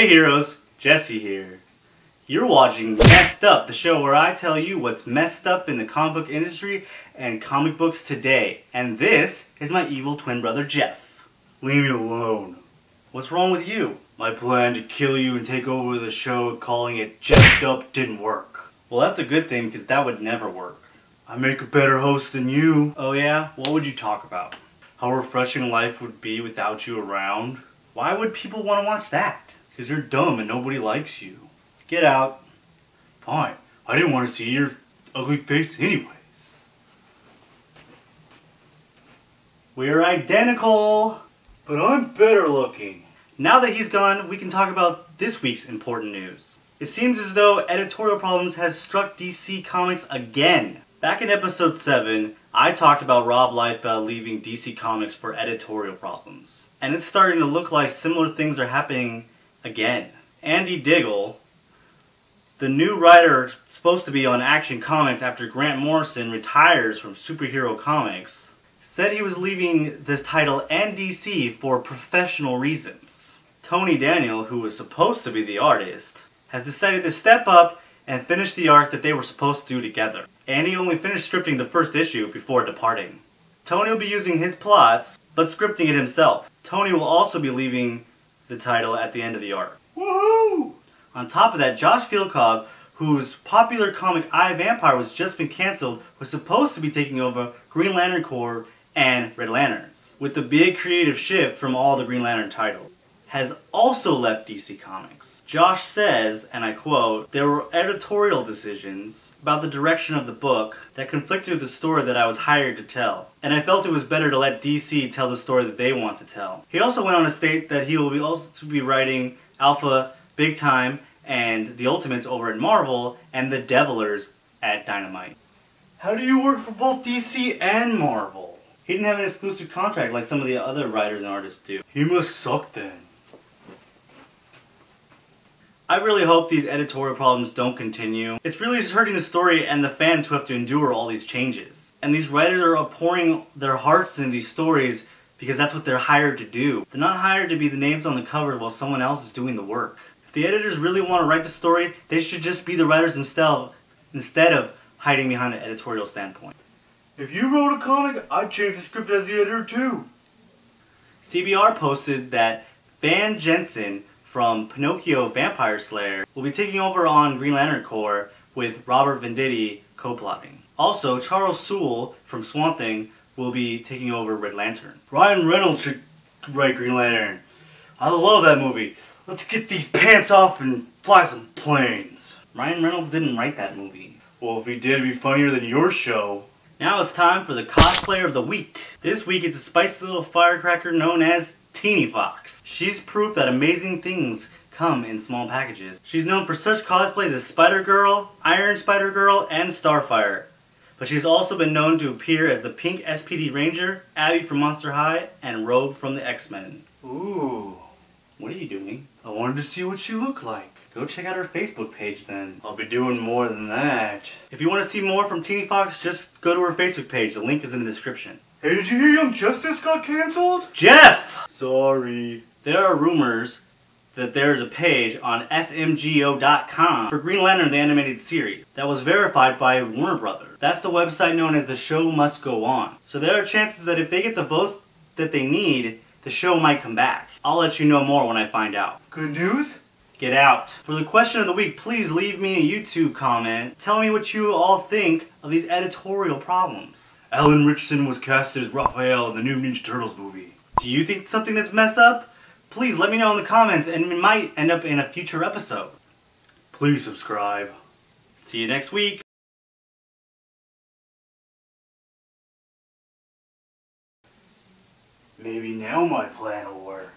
Hey heroes, Jesse here. You're watching Messed Up, the show where I tell you what's messed up in the comic book industry and comic books today. And this is my evil twin brother Jeff. Leave me alone. What's wrong with you? My plan to kill you and take over the show, calling it Jeffed Up, didn't work. Well, that's a good thing because that would never work. I make a better host than you. Oh yeah? What would you talk about? How refreshing life would be without you around? Why would people want to watch that? Because you're dumb and nobody likes you. Get out. Fine. I didn't want to see your ugly face anyways. We're identical, but I'm better looking. Now that he's gone, we can talk about this week's important news. It seems as though editorial problems has struck DC Comics again. Back in episode 7, I talked about Rob Liefeld leaving DC Comics for editorial problems. And it's starting to look like similar things are happening again. Andy Diggle, the new writer supposed to be on Action Comics after Grant Morrison retires from superhero comics, said he was leaving this title and DC for professional reasons. Tony Daniel, who was supposed to be the artist, has decided to step up and finish the arc that they were supposed to do together. Andy only finished scripting the first issue before departing. Tony will be using his plots, but scripting it himself. Tony will also be leaving the title at the end of the arc. Woohoo! On top of that, Josh Fialkov, whose popular comic I, Vampire was just been cancelled, was supposed to be taking over Green Lantern Corps and Red Lanterns, with the big creative shift from all the Green Lantern titles, has also left DC Comics. Josh says, and I quote, "There were editorial decisions about the direction of the book that conflicted with the story that I was hired to tell, and I felt it was better to let DC tell the story that they want to tell." He also went on to state that he will also be writing Alpha, Big Time, and the Ultimates over at Marvel, and the Devilers at Dynamite. How do you work for both DC and Marvel? He didn't have an exclusive contract like some of the other writers and artists do. He must suck then. I really hope these editorial problems don't continue. It's really just hurting the story and the fans who have to endure all these changes. And these writers are pouring their hearts into these stories because that's what they're hired to do. They're not hired to be the names on the cover while someone else is doing the work. If the editors really want to write the story, they should just be the writers themselves instead of hiding behind the editorial standpoint. If you wrote a comic, I'd change the script as the editor too. CBR posted that Van Jensen from Pinocchio Vampire Slayer will be taking over on Green Lantern Corps with Robert Venditti co-plotting. Also, Charles Soule from Swamp Thing will be taking over Red Lantern. Ryan Reynolds should write Green Lantern. I love that movie. Let's get these pants off and fly some planes. Ryan Reynolds didn't write that movie. Well, if he did, it'd be funnier than your show. Now it's time for the Cosplayer of the Week. This week it's a spicy little firecracker known as Teeny Foxx. She's proof that amazing things come in small packages. She's known for such cosplays as Spider-Girl, Iron Spider-Girl, and Starfire. But she's also been known to appear as the Pink SPD Ranger, Abby from Monster High, and Rogue from the X-Men. Ooh, what are you doing? I wanted to see what she looked like. Go check out her Facebook page then. I'll be doing more than that. If you want to see more from Teeny Foxx, just go to her Facebook page. The link is in the description. Hey, did you hear Young Justice got cancelled? Jeff! Sorry. There are rumors that there's a page on smgo.com for Green Lantern the Animated Series that was verified by Warner Brothers. That's the website known as The Show Must Go On. So there are chances that if they get the votes that they need, the show might come back. I'll let you know more when I find out. Good news? Get out. For the question of the week, please leave me a YouTube comment. Tell me what you all think of these editorial problems. Alan Ritchson was casted as Raphael in the new Ninja Turtles movie. Do you think something that's messed up? Please let me know in the comments and it might end up in a future episode. Please subscribe. See you next week. Maybe now my plan will work.